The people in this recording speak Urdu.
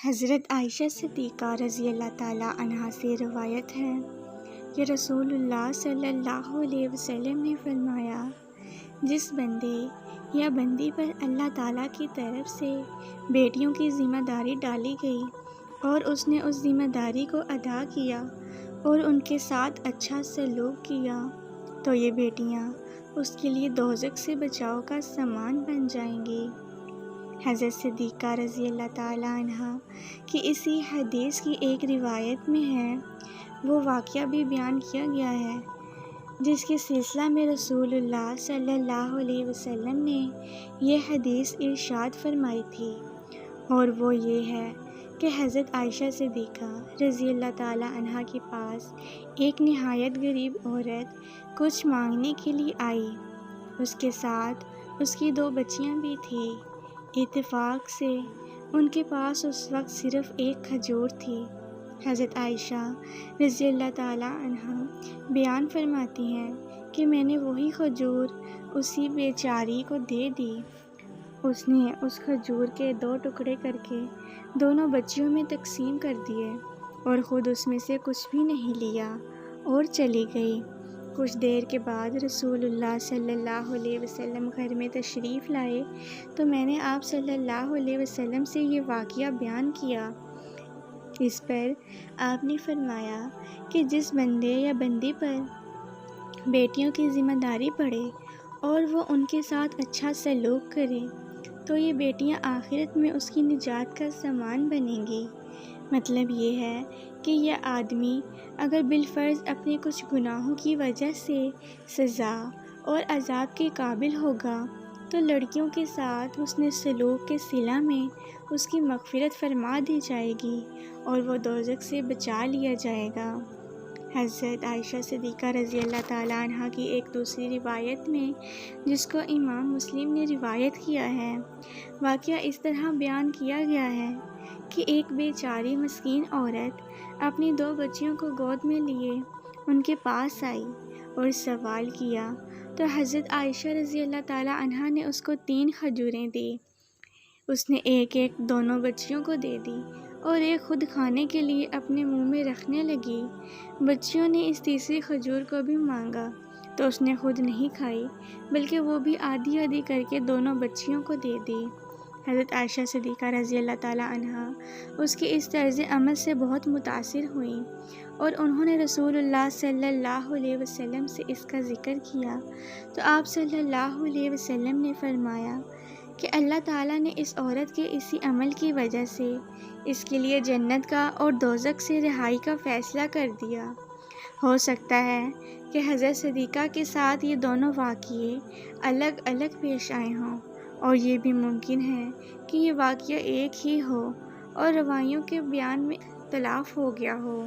حضرت عائشہ صدیقہ رضی اللہ تعالیٰ عنہا سے روایت ہے کہ رسول اللہ صلی اللہ علیہ وسلم نے فرمایا، جس بندے یا بندی پر اللہ تعالیٰ کی طرف سے بیٹیوں کی ذمہ داری ڈالی گئی اور اس نے اس ذمہ داری کو ادا کیا اور ان کے ساتھ اچھا سلوک کیا تو یہ بیٹیاں اس کے لیے دوزخ سے بچاؤ کا سامان بن جائیں گی۔ حضرت صدیقہ رضی اللہ تعالیٰ عنہا کی اسی حدیث کی ایک روایت میں ہے، وہ واقعہ بھی بیان کیا گیا ہے جس کے سلسلہ میں رسول اللہ صلی اللہ علیہ وسلم نے یہ حدیث ارشاد فرمائی تھی، اور وہ یہ ہے کہ حضرت عائشہ صدیقہ رضی اللہ تعالیٰ عنہا کے پاس ایک نہایت غریب عورت کچھ مانگنے کے لیے آئی۔ اس کے ساتھ اس کی 2 بچیاں بھی تھیں۔ اتفاق سے ان کے پاس اس وقت صرف ایک کھجور تھی۔ حضرت عائشہ رضی اللہ تعالیٰ عنہا بیان فرماتی ہیں کہ میں نے وہی کھجور اسی بیچاری کو دے دی۔ اس نے اس کھجور کے 2 ٹکڑے کر کے دونوں بچیوں میں تقسیم کر دیے اور خود اس میں سے کچھ بھی نہیں لیا اور چلی گئی۔ کچھ دیر کے بعد رسول اللہ صلی اللہ علیہ وسلم گھر میں تشریف لائے تو میں نے آپ صلی اللہ علیہ وسلم سے یہ واقعہ بیان کیا۔ اس پر آپ نے فرمایا کہ جس بندے یا بندی پر بیٹیوں کی ذمہ داری پڑے اور وہ ان کے ساتھ اچھا سلوک کرے تو یہ بیٹیاں آخرت میں اس کی نجات کا سامان بنیں گی۔ مطلب یہ ہے کہ یہ آدمی اگر بالفرض اپنے کچھ گناہوں کی وجہ سے سزا اور عذاب کے قابل ہوگا تو لڑکیوں کے ساتھ حسن سلوک کے صلہ میں اس کی مغفرت فرما دی جائے گی اور وہ دوزخ سے بچا لیا جائے گا۔ حضرت عائشہ صدیقہ رضی اللہ تعالیٰ عنہا کی ایک دوسری روایت میں، جس کو امام مسلم نے روایت کیا ہے، واقعہ اس طرح بیان کیا گیا ہے کہ ایک بیچاری مسکین عورت اپنی 2 بچیوں کو گود میں لیے ان کے پاس آئی اور سوال کیا تو حضرت عائشہ رضی اللہ تعالیٰ عنہا نے اس کو 3 کھجوریں دی۔ اس نے ایک دونوں بچیوں کو دے دی اور ایک خود کھانے کے لیے اپنے منہ میں رکھنے لگی۔ بچیوں نے اس تیسری کھجور کو بھی مانگا تو اس نے خود نہیں کھائی بلکہ وہ بھی آدھی آدھی کر کے دونوں بچیوں کو دے دی۔ حضرت عائشہ صدیقہ رضی اللہ تعالیٰ عنہا اس کے اس طرز عمل سے بہت متاثر ہوئیں اور انہوں نے رسول اللہ صلی اللہ علیہ وسلم سے اس کا ذکر کیا تو آپ صلی اللہ علیہ وسلم نے فرمایا کہ اللہ تعالیٰ نے اس عورت کے اسی عمل کی وجہ سے اس کے لیے جنت کا اور دوزخ سے رہائی کا فیصلہ کر دیا۔ ہو سکتا ہے کہ حضرت صدیقہ کے ساتھ یہ دونوں واقعے الگ الگ پیش آئے ہوں، اور یہ بھی ممکن ہے کہ یہ واقعہ ایک ہی ہو اور روایوں کے بیان میں اختلاف ہو گیا ہو۔